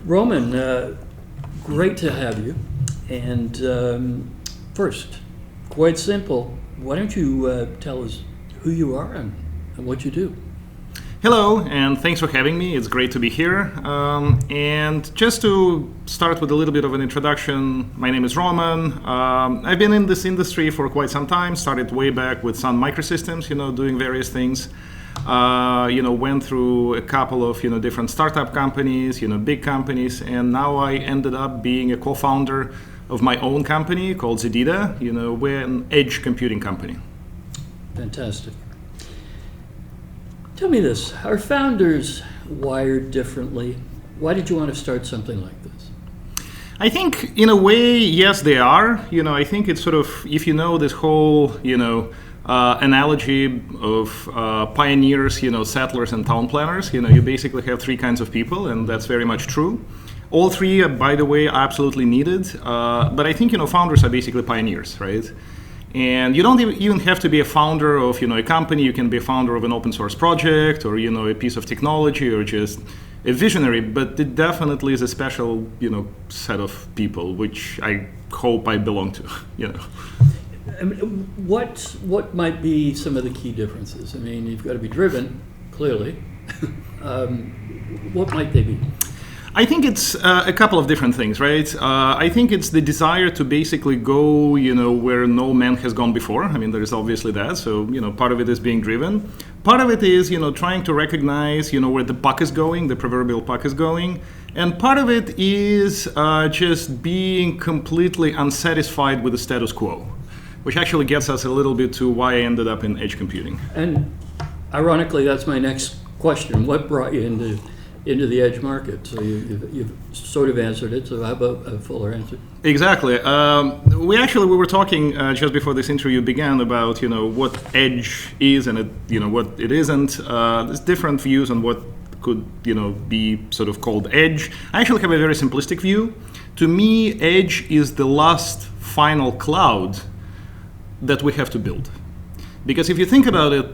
Roman, great to have you. And first, quite simple, why don't you tell us who you are and what you do? Hello, and thanks for having me. It's great to be here. And just to start with a little bit of an introduction, my name is Roman. I've been in this industry for quite some time, started way back with Sun Microsystems, doing various things. Went through a couple of, different startup companies, big companies, and now I ended up being a co-founder of my own company called ZEDEDA. We're an edge computing company. Fantastic. Tell me this, are founders wired differently? Why did you want to start something like this? I think, in a way, yes, they are. I think it's sort of, if you know this whole, analogy of pioneers, settlers and town planners, you basically have three kinds of people, and that's very much true. All three, by the way, are absolutely needed. But I think, founders are basically pioneers, right? And you don't even have to be a founder of, a company. You can be a founder of an open source project or, a piece of technology or just a visionary. But it definitely is a special, set of people, which I hope I belong to, I mean, what might be some of the key differences? I mean, you've got to be driven, clearly. What might they be? I think it's a couple of different things, right? I think it's the desire to basically go, where no man has gone before. I mean, there is obviously that. So, part of it is being driven. Part of it is, trying to recognize, where the puck is going, the proverbial puck is going. And part of it is just being completely unsatisfied with the status quo, which actually gets us a little bit to why I ended up in edge computing. And ironically, that's my next question. What brought you into the edge market? So you've sort of answered it, so how about a fuller answer? Exactly. We were talking just before this interview began about, what edge is and what it isn't. There's different views on what could, be sort of called edge. I actually have a very simplistic view. To me, edge is the last final cloud that we have to build. Because if you think about it,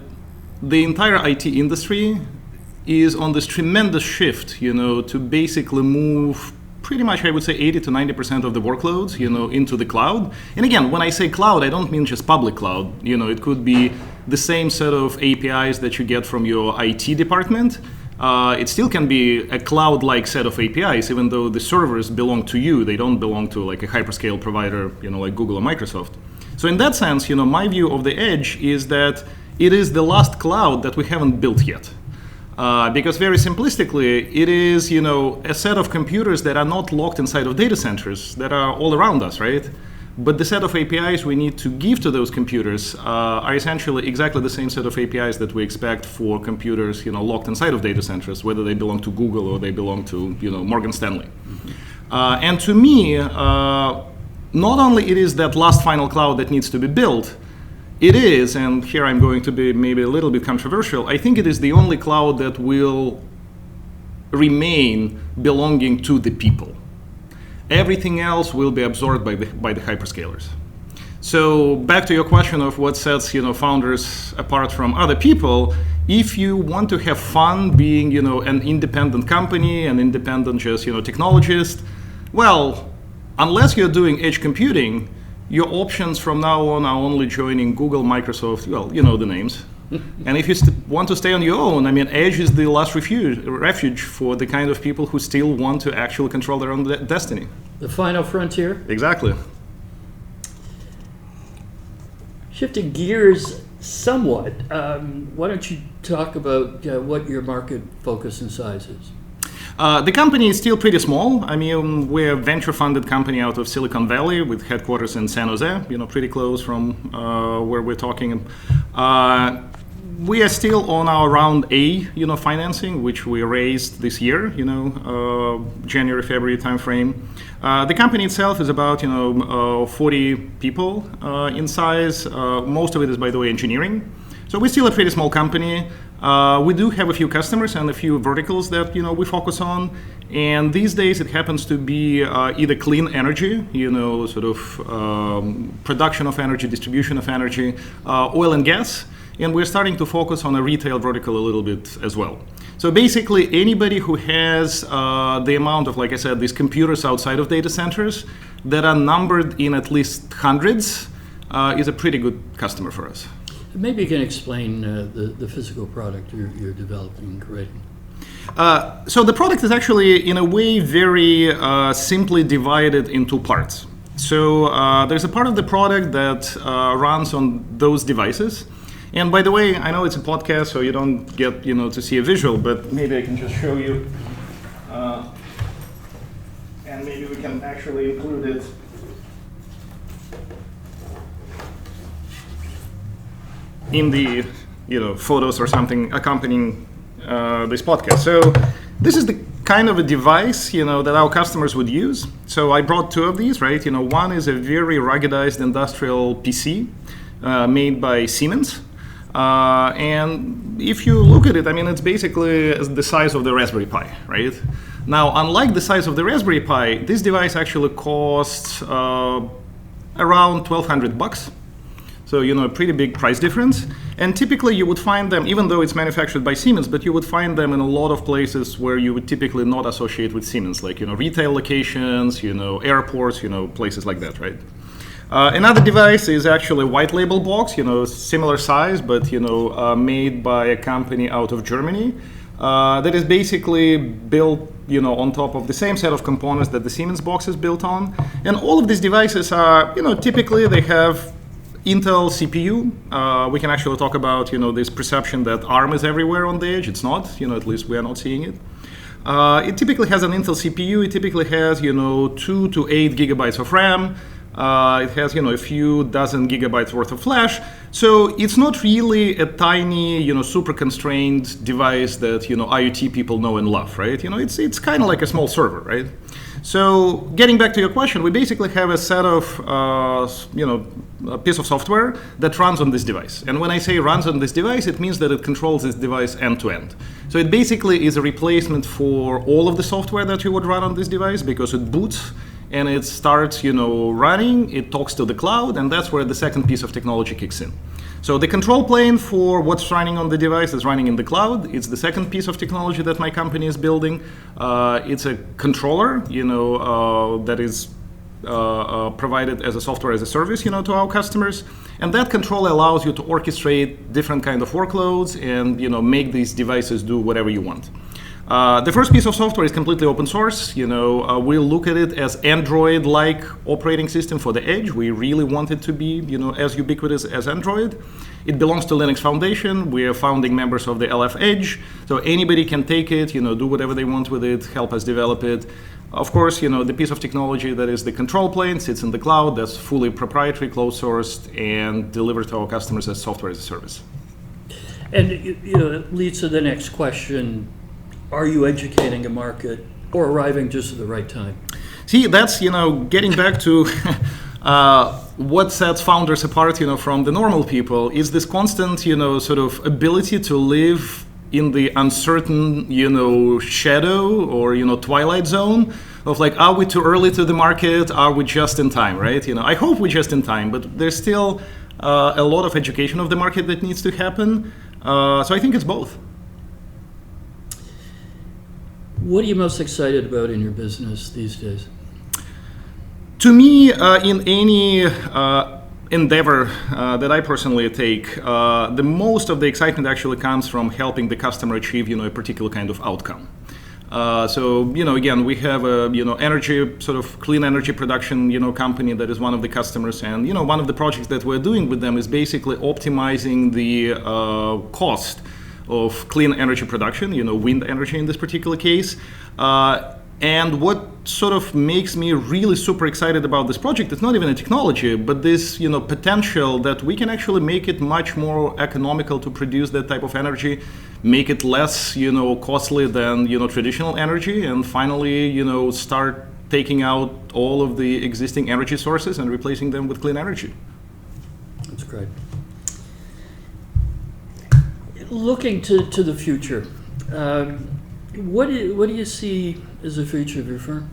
the entire IT industry is on this tremendous shift, to basically move pretty much, I would say, 80 to 90% of the workloads, into the cloud. And again, when I say cloud, I don't mean just public cloud. It could be the same set of APIs that you get from your IT department. It still can be a cloud-like set of APIs, even though the servers belong to you. They don't belong to like a hyperscale provider, like Google or Microsoft. So in that sense, my view of the edge is that it is the last cloud that we haven't built yet. Because very simplistically, it is, a set of computers that are not locked inside of data centers that are all around us, right? But the set of APIs we need to give to those computers are essentially exactly the same set of APIs that we expect for computers, locked inside of data centers, whether they belong to Google or they belong to, Morgan Stanley. And to me, not only it is that last final cloud that needs to be built, it is, and here I'm going to be maybe a little bit controversial, I think it is the only cloud that will remain belonging to the people. Everything else will be absorbed by the hyperscalers. So back to your question of what sets founders apart from other people, if you want to have fun being an independent company, an independent just technologist, well, unless you're doing edge computing, your options from now on are only joining Google, Microsoft, well, the names. And if you want to stay on your own, I mean, edge is the last refuge for the kind of people who still want to actually control their own destiny. The final frontier? Exactly. Shifting gears somewhat, why don't you talk about what your market focus and size is? The company is still pretty small. I mean, we're a venture-funded company out of Silicon Valley with headquarters in San Jose, pretty close from where we're talking. We are still on our round A, financing, which we raised this year, January, February timeframe. The company itself is about, 40 people in size. Most of it is, by the way, engineering. So we're still a pretty small company. We do have a few customers and a few verticals that we focus on, and these days it happens to be either clean energy, sort of production of energy, distribution of energy, oil and gas, and we're starting to focus on a retail vertical a little bit as well. So basically, anybody who has the amount of, like I said, these computers outside of data centers that are numbered in at least hundreds is a pretty good customer for us. Maybe you can explain the physical product you're developing and creating. So the product is actually, in a way, very simply divided into parts. So there's a part of the product that runs on those devices. And by the way, I know it's a podcast, so you don't get to see a visual, but maybe I can just show you. And maybe we can actually include it. In the photos or something accompanying this podcast. So this is the kind of a device that our customers would use. So I brought two of these, right? One is a very ruggedized industrial PC made by Siemens. And if you look at it, I mean, it's basically the size of the Raspberry Pi, right? Now, unlike the size of the Raspberry Pi, this device actually costs around $1,200. So, a pretty big price difference. And typically you would find them, even though it's manufactured by Siemens, but you would find them in a lot of places where you would typically not associate with Siemens, like, retail locations, airports, places like that, right? Another device is actually a white label box, similar size, but, made by a company out of Germany that is basically built, on top of the same set of components that the Siemens box is built on. And all of these devices are, typically they have Intel CPU. We can actually talk about, this perception that ARM is everywhere on the edge. It's not, at least we are not seeing it. It typically has an Intel CPU. It typically has, 2 to 8 gigabytes of RAM. It has, a few dozen gigabytes worth of flash. So it's not really a tiny, super constrained device that, IoT people know and love, right? It's kind of like a small server, right? So getting back to your question, we basically have a set of, a piece of software that runs on this device. And when I say runs on this device, it means that it controls this device end to end. So it basically is a replacement for all of the software that you would run on this device, because it boots and it starts, running, it talks to the cloud, and that's where the second piece of technology kicks in. So the control plane for what's running on the device is running in the cloud. It's the second piece of technology that my company is building. It's a controller, that is provided as a software as a service, to our customers. And that controller allows you to orchestrate different kind of workloads and, make these devices do whatever you want. The first piece of software is completely open source. We look at it as Android-like operating system for the edge. We really want it to be, as ubiquitous as Android. It belongs to Linux Foundation. We are founding members of the LF Edge. So anybody can take it, do whatever they want with it, help us develop it. Of course, the piece of technology that is the control plane sits in the cloud. That's fully proprietary, closed-sourced, and delivered to our customers as software as a service. And it leads to the next question. Are you educating a market or arriving just at the right time? See, that's, getting back to what sets founders apart, from the normal people is this constant, sort of ability to live in the uncertain, shadow or, twilight zone of like, are we too early to the market? Are we just in time, right? I hope we're just in time, but there's still a lot of education of the market that needs to happen. So I think it's both. What are you most excited about in your business these days? To me, in any endeavor that I personally take, the most of the excitement actually comes from helping the customer achieve, a particular kind of outcome. So, again, we have a, energy, sort of clean energy production, company that is one of the customers. And, one of the projects that we're doing with them is basically optimizing the cost of clean energy production, wind energy in this particular case. And what sort of makes me really super excited about this project, it's not even a technology, but this, potential that we can actually make it much more economical to produce that type of energy, make it less, costly than, traditional energy, and finally, start taking out all of the existing energy sources and replacing them with clean energy. That's great. Looking to the future, what do you see as the future of your firm?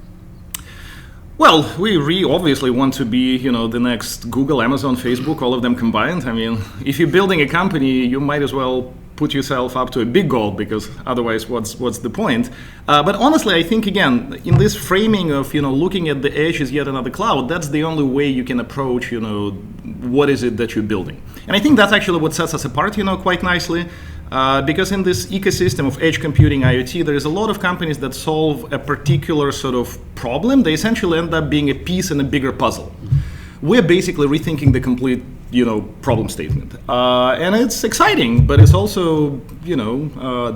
Well, we obviously want to be, the next Google, Amazon, Facebook, all of them combined. I mean, if you're building a company, you might as well put yourself up to a big goal, because otherwise what's the point? But honestly, I think, again, in this framing of, looking at the edge as yet another cloud, that's the only way you can approach, what is it that you're building. And I think that's actually what sets us apart, quite nicely. Because in this ecosystem of edge computing IoT, there is a lot of companies that solve a particular sort of problem. They essentially end up being a piece in a bigger puzzle. We're basically rethinking the complete, problem statement. And it's exciting, but it's also,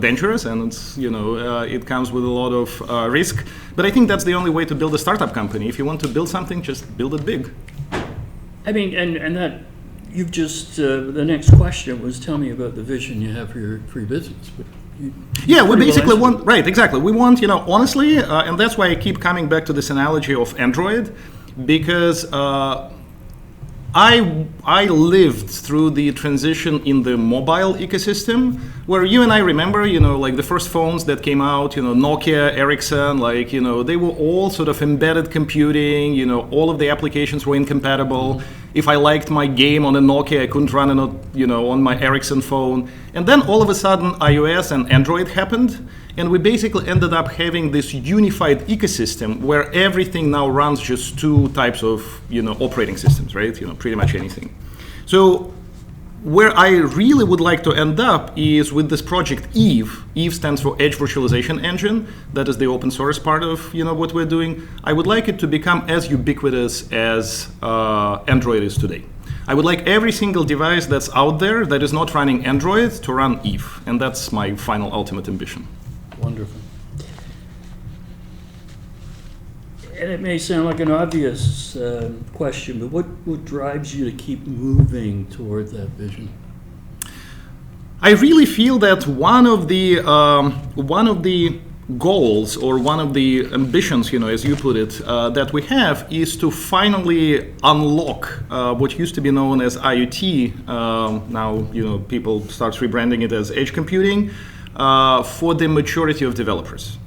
dangerous, and it's, it comes with a lot of risk. But I think that's the only way to build a startup company. If you want to build something, just build it big. I mean, and that you've just the next question was, tell me about the vision you have for your business. But we basically want, right, exactly. We want, honestly, and that's why I keep coming back to this analogy of Android, because I lived through the transition in the mobile ecosystem, where you and I remember, like the first phones that came out, Nokia, Ericsson, they were all sort of embedded computing, all of the applications were incompatible. If I liked my game on a Nokia, I couldn't run it, on my Ericsson phone. And then all of a sudden, iOS and Android happened, and we basically ended up having this unified ecosystem where everything now runs just two types of, operating systems, right? Pretty much anything. So where I really would like to end up is with this project Eve. Eve stands for Edge Virtualization Engine. That is the open source part of what we're doing. I would like it to become as ubiquitous as Android is today. I would like every single device that's out there that is not running Android to run Eve. And that's my final ultimate ambition. Wonderful. And it may sound like an obvious question, but what drives you to keep moving toward that vision? I really feel that one of the goals, or one of the ambitions, as you put it, that we have is to finally unlock what used to be known as IoT. Now, people start rebranding it as edge computing for the majority of developers.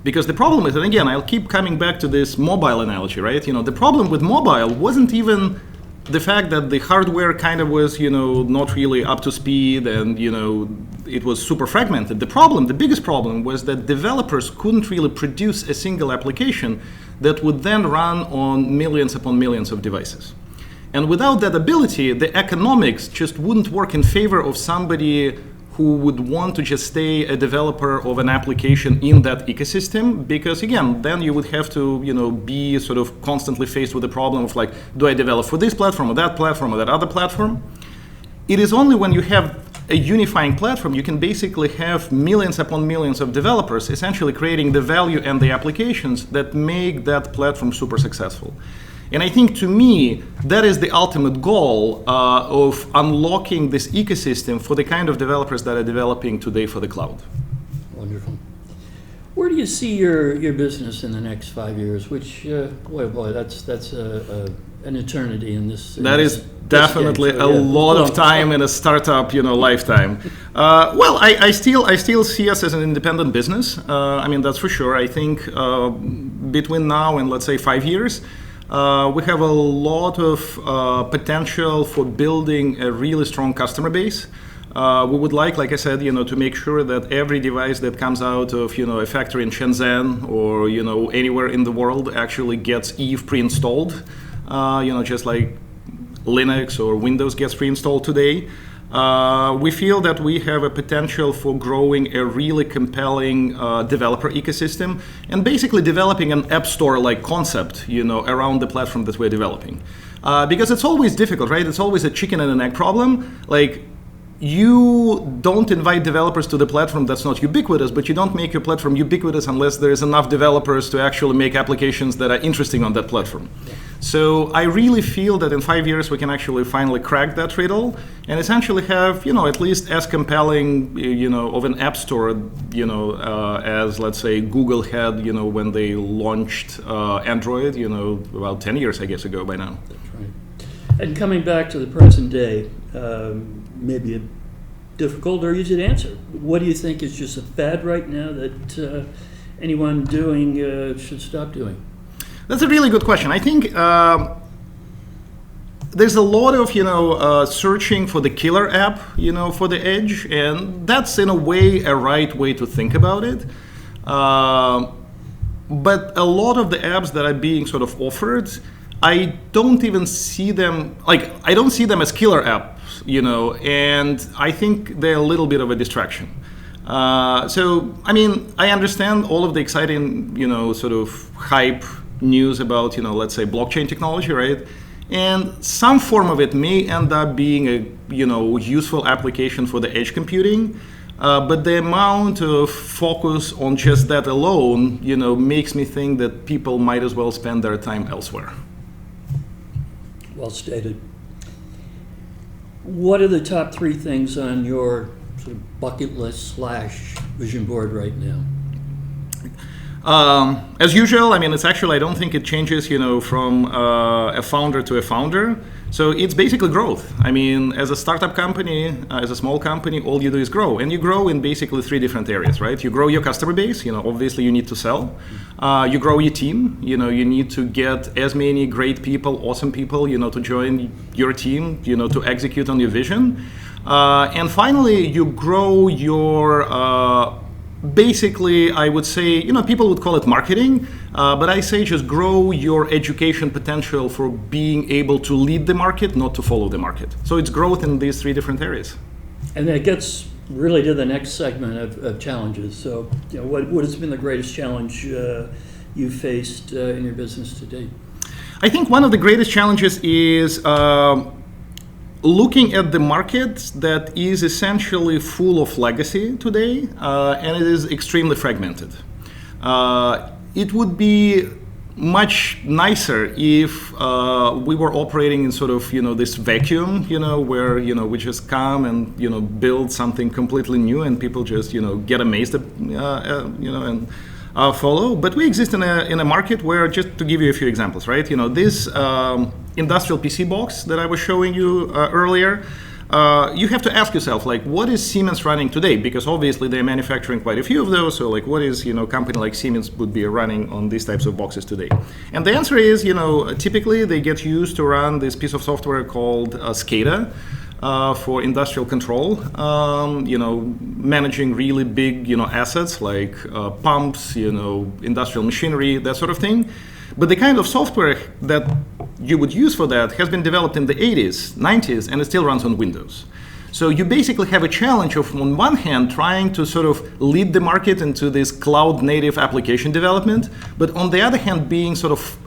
Because the problem is, and again, I'll keep coming back to this mobile analogy, right? The problem with mobile wasn't even the fact that the hardware kind of was, not really up to speed, and, it was super fragmented. The biggest problem was that developers couldn't really produce a single application that would then run on millions upon millions of devices. And without that ability, the economics just wouldn't work in favor of somebody who would want to just stay a developer of an application in that ecosystem, because again, then you would have to, be sort of constantly faced with the problem of like, do I develop for this platform or that other platform? It is only when you have a unifying platform, you can basically have millions upon millions of developers essentially creating the value and the applications that make that platform super successful. And I think, to me, that is the ultimate goal of unlocking this ecosystem for the kind of developers that are developing today for the cloud. Wonderful. Where do you see your business in the next 5 years? Which, boy, that's an eternity in this. That is definitely a lot of time in a startup, lifetime. Well, I still see us as an independent business. I mean, that's for sure. I think between now and, let's say, 5 years, we have a lot of potential for building a really strong customer base. We would like I said, to make sure that every device that comes out of, a factory in Shenzhen or, anywhere in the world actually gets Eve pre-installed, just like Linux or Windows gets pre-installed today. We feel that we have a potential for growing a really compelling developer ecosystem and basically developing an app store-like concept, around the platform that we're developing. Because it's always difficult, right? It's always a chicken and an egg problem. Like, you don't invite developers to the platform that's not ubiquitous, but you don't make your platform ubiquitous unless there is enough developers to actually make applications that are interesting on that platform. Yeah. So I really feel that in 5 years we can actually finally crack that riddle and essentially have, at least as compelling, of an app store, as, let's say, Google had, when they launched Android, about 10 years, I guess, ago by now. That's right. And coming back to the present day, maybe a difficult or easy to answer. What do you think is just a fad right now that anyone doing should stop doing? That's a really good question. I think there's a lot of searching for the killer app for the edge, and that's in a way a right way to think about it. But a lot of the apps that are being sort of offered, I don't even see them, I don't see them as killer apps, and I think they're a little bit of a distraction. So, I mean, I understand all of the exciting, sort of hype news about, let's say blockchain technology, right? And some form of it may end up being a, useful application for the edge computing. But the amount of focus on just that alone, makes me think that people might as well spend their time elsewhere. Well stated. What are the top 3 things on your sort of bucket list / vision board right now? As usual, I mean, it's actually, I don't think it changes, from a founder to a founder. So it's basically growth. I mean, as a startup company, as a small company, all you do is grow. And you grow in basically 3 different areas, right? You grow your customer base, obviously you need to sell. You grow your team, you need to get as many great people, awesome people, to join your team, to execute on your vision. And finally, you grow your basically, I would say, people would call it marketing, but I say just grow your education potential for being able to lead the market, not to follow the market. So it's growth in these 3 different areas. And that gets really to the next segment of challenges. So, what has been the greatest challenge you faced in your business to date? I think one of the greatest challenges is looking at the market that is essentially full of legacy today, and it is extremely fragmented. It would be much nicer if we were operating in sort of this vacuum, where we just come and build something completely new, and people just get amazed at, and follow. But we exist in a market where, just to give you a few examples, right? This industrial PC box that I was showing you earlier, you have to ask yourself, what is Siemens running today? Because obviously they're manufacturing quite a few of those. So what is, a company like Siemens would be running on these types of boxes today? And the answer is, typically they get used to run this piece of software called ZEDEDA for industrial control, managing really big, assets like pumps, industrial machinery, that sort of thing. But the kind of software that you would use for that has been developed in the 80s, 90s, and it still runs on Windows. So you basically have a challenge of, on one hand, trying to sort of lead the market into this cloud-native application development, but on the other hand, being sort of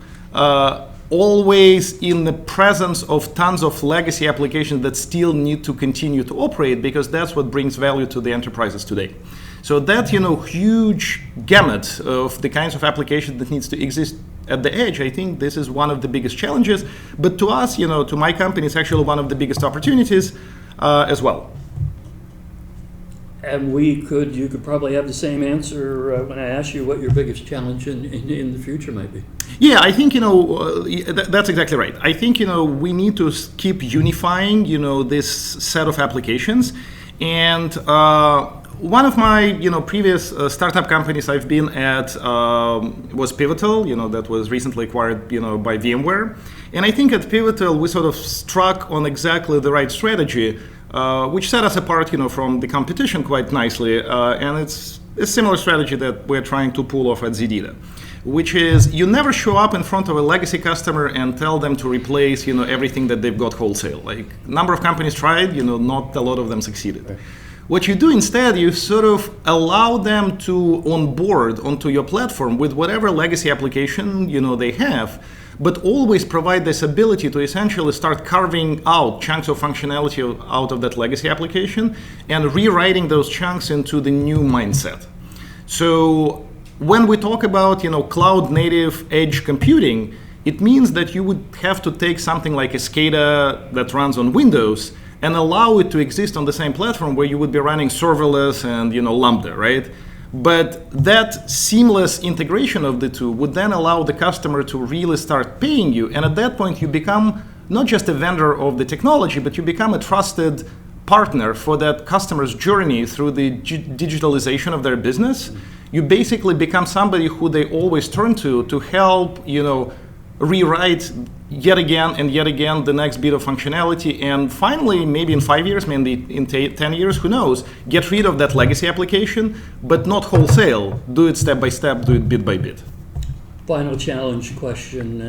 always in the presence of tons of legacy applications that still need to continue to operate, because that's what brings value to the enterprises today. So that, huge gamut of the kinds of applications that needs to exist at the edge, I think this is one of the biggest challenges. But to us, to my company, it's actually one of the biggest opportunities as well. And you could probably have the same answer when I ask you what your biggest challenge in the future might be. Yeah, I think, that's exactly right. I think, we need to keep unifying, this set of applications. And one of my, previous startup companies I've been at was Pivotal, that was recently acquired, by VMware. And I think at Pivotal, we sort of struck on exactly the right strategy, which set us apart, from the competition quite nicely. And it's a similar strategy that we're trying to pull off at ZEDEDA, which is you never show up in front of a legacy customer and tell them to replace, everything that they've got wholesale. Like, a number of companies tried, not a lot of them succeeded. Right. What you do instead, you sort of allow them to onboard onto your platform with whatever legacy application, they have, but always provide this ability to essentially start carving out chunks of functionality out of that legacy application and rewriting those chunks into the new mindset. So when we talk about, cloud native edge computing, it means that you would have to take something like a SCADA that runs on Windows and allow it to exist on the same platform where you would be running serverless and Lambda, right? But that seamless integration of the two would then allow the customer to really start paying you. And at that point, you become not just a vendor of the technology, but you become a trusted partner for that customer's journey through the digitalization of their business. You basically become somebody who they always turn to help, rewrite yet again and yet again the next bit of functionality, and finally, maybe in 5 years, maybe in 10 years, who knows, get rid of that legacy application, but not wholesale. Do it step by step, do it bit by bit. Final challenge question.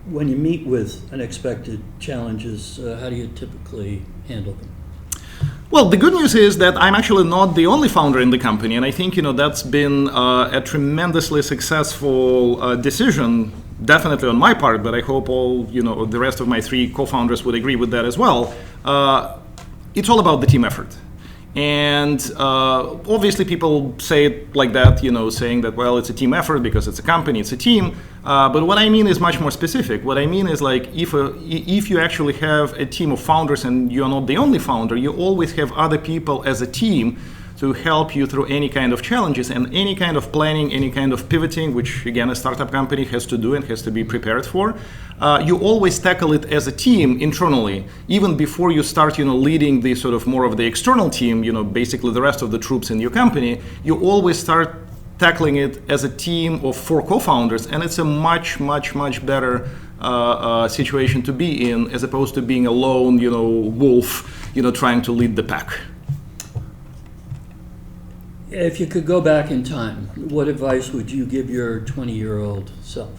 When you meet with unexpected challenges, how do you typically handle them? Well, the good news is that I'm actually not the only founder in the company, and I think that's been a tremendously successful decision, definitely on my part, but I hope all the rest of my 3 co-founders would agree with that as well. It's all about the team effort. And obviously people say it like that, saying that, well, it's a team effort because it's a company, it's a team. But what I mean is much more specific. What I mean is, like, if you actually have a team of founders and you're not the only founder, you always have other people as a team to help you through any kind of challenges and any kind of planning, any kind of pivoting, which again a startup company has to do and has to be prepared for. You always tackle it as a team internally, even before you start, leading the sort of more of the external team, basically the rest of the troops in your company. You always start tackling it as a team of 4 co-founders, and it's a much, much, much better situation to be in, as opposed to being a lone, wolf, trying to lead the pack. If you could go back in time, what advice would you give your 20-year-old self?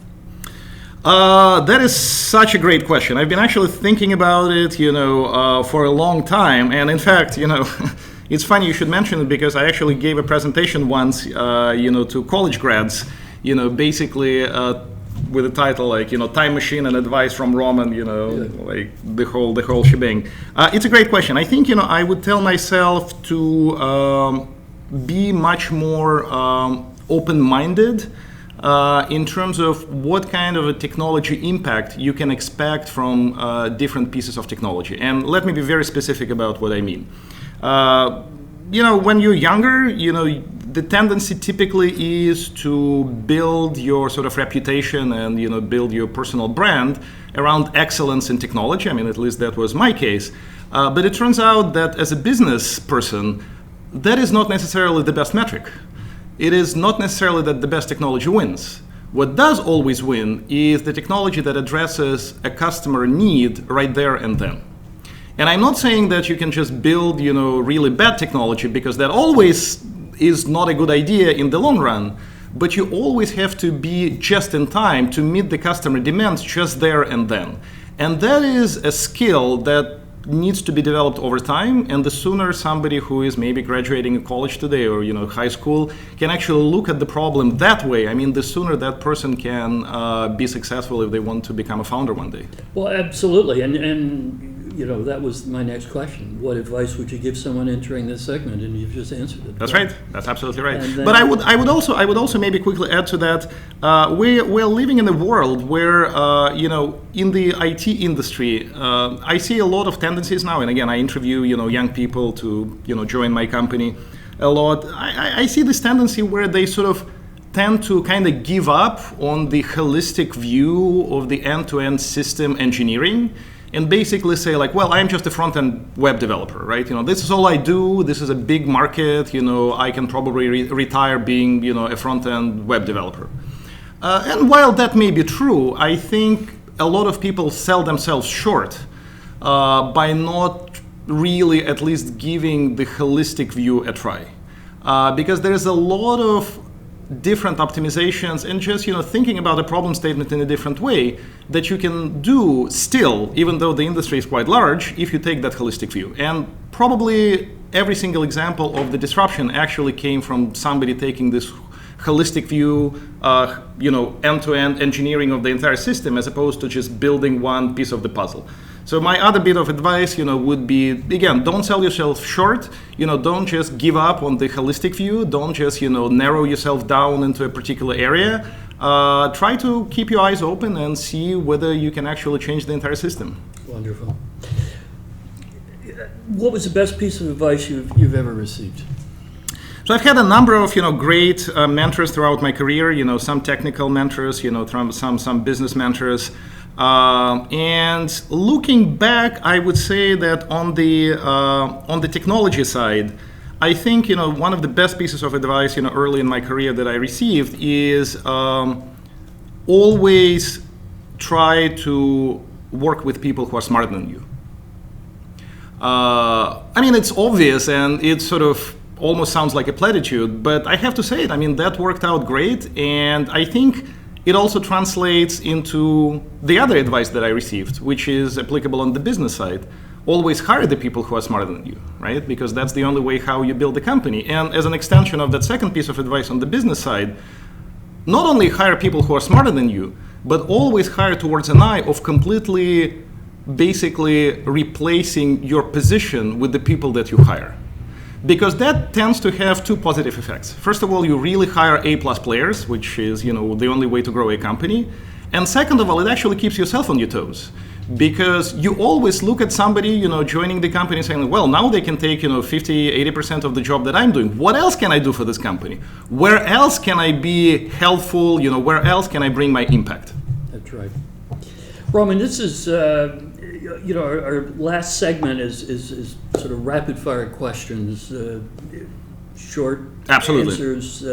That is such a great question. I've been actually thinking about it, for a long time. And in fact, it's funny you should mention it, because I actually gave a presentation once, to college grads, basically with the title like, Time Machine and Advice from Roman, like the whole shebang. It's a great question. I think, I would tell myself to be much more open-minded in terms of what kind of a technology impact you can expect from different pieces of technology. And let me be very specific about what I mean. When you're younger, the tendency typically is to build your sort of reputation and, build your personal brand around excellence in technology. I mean, at least that was my case. But it turns out that as a business person, that is not necessarily the best metric. It is not necessarily that the best technology wins. What does always win is the technology that addresses a customer need right there and then. And I'm not saying that you can just build, really bad technology, because that always is not a good idea in the long run. But you always have to be just in time to meet the customer demands just there and then. And that is a skill that needs to be developed over time, and the sooner somebody who is maybe graduating college today or high school can actually look at the problem that way, I mean, the sooner that person can be successful if they want to become a founder one day. Well, absolutely, and that was my next question. What advice would you give someone entering this segment? And you've just answered it. That's right. That's absolutely right. But I would also maybe quickly add to that. We're living in a world where in the IT industry, I see a lot of tendencies now. And again, I interview young people to join my company a lot. I see this tendency where they sort of tend to kind of give up on the holistic view of the end-to-end system engineering, and basically say like, well, I'm just a front-end web developer, right? This is all I do. This is a big market. I can probably retire being, a front-end web developer. And while that may be true, I think a lot of people sell themselves short by not really at least giving the holistic view a try. Because there is a lot of different optimizations and just thinking about a problem statement in a different way that you can do still, even though the industry is quite large, if you take that holistic view. And probably every single example of the disruption actually came from somebody taking this holistic view, end-to-end engineering of the entire system, as opposed to just building one piece of the puzzle. So my other bit of advice, would be, again, don't sell yourself short. Don't just give up on the holistic view. Don't just, narrow yourself down into a particular area. Try to keep your eyes open and see whether you can actually change the entire system. Wonderful. What was the best piece of advice you've ever received? So I've had a number of great mentors throughout my career. Some technical mentors, some business mentors. And looking back, I would say that on the technology side, I think one of the best pieces of advice early in my career that I received is always try to work with people who are smarter than you. I mean, it's obvious and it sort of almost sounds like a platitude, but I have to say it. I mean, that worked out great, and I think it also translates into the other advice that I received, which is applicable on the business side. Always hire the people who are smarter than you, right? Because that's the only way how you build a company. And as an extension of that second piece of advice on the business side, not only hire people who are smarter than you, but always hire towards an eye of completely, basically replacing your position with the people that you hire. Because that tends to have two positive effects. First of all, you really hire A-plus players, which is, the only way to grow a company. And second of all, it actually keeps yourself on your toes. Because you always look at somebody, joining the company saying, well, now they can take, 50, 80% of the job that I'm doing. What else can I do for this company? Where else can I be helpful? Where else can I bring my impact? That's right. Roman, this is, our last segment is sort of rapid fire questions, short Absolutely. answers.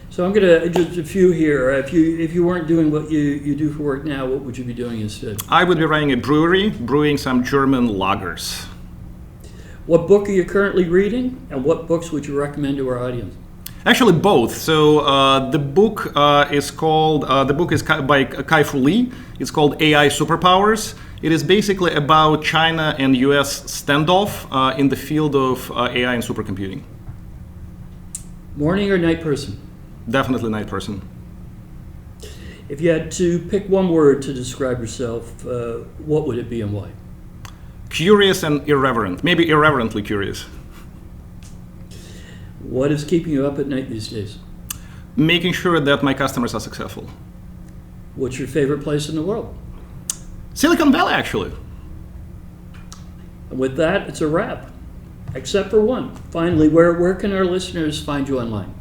So I'm going to just a few here. If you weren't doing what you do for work now, what would you be doing instead? I would be running a brewery, brewing some German lagers. What book are you currently reading, and what books would you recommend to our audience? Actually, both. So the book is by Kai-Fu Lee. It's called AI Superpowers. It is basically about China and US standoff in the field of AI and supercomputing. Morning or night person? Definitely night person. If you had to pick one word to describe yourself, what would it be and why? Curious and irreverent. Maybe irreverently curious. What is keeping you up at night these days? Making sure that my customers are successful. What's your favorite place in the world? Silicon Valley, actually. And with that, it's a wrap, except for one. Finally, where can our listeners find you online?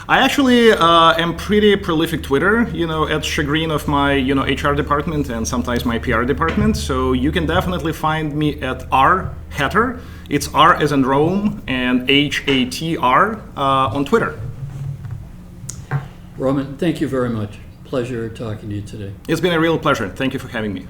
I actually am pretty prolific Twitter, at chagrin of my, HR department and sometimes my PR department. So you can definitely find me at rhatter. It's R as in Rome and HATR on Twitter. Roman, thank you very much. Pleasure talking to you today. It's been a real pleasure. Thank you for having me.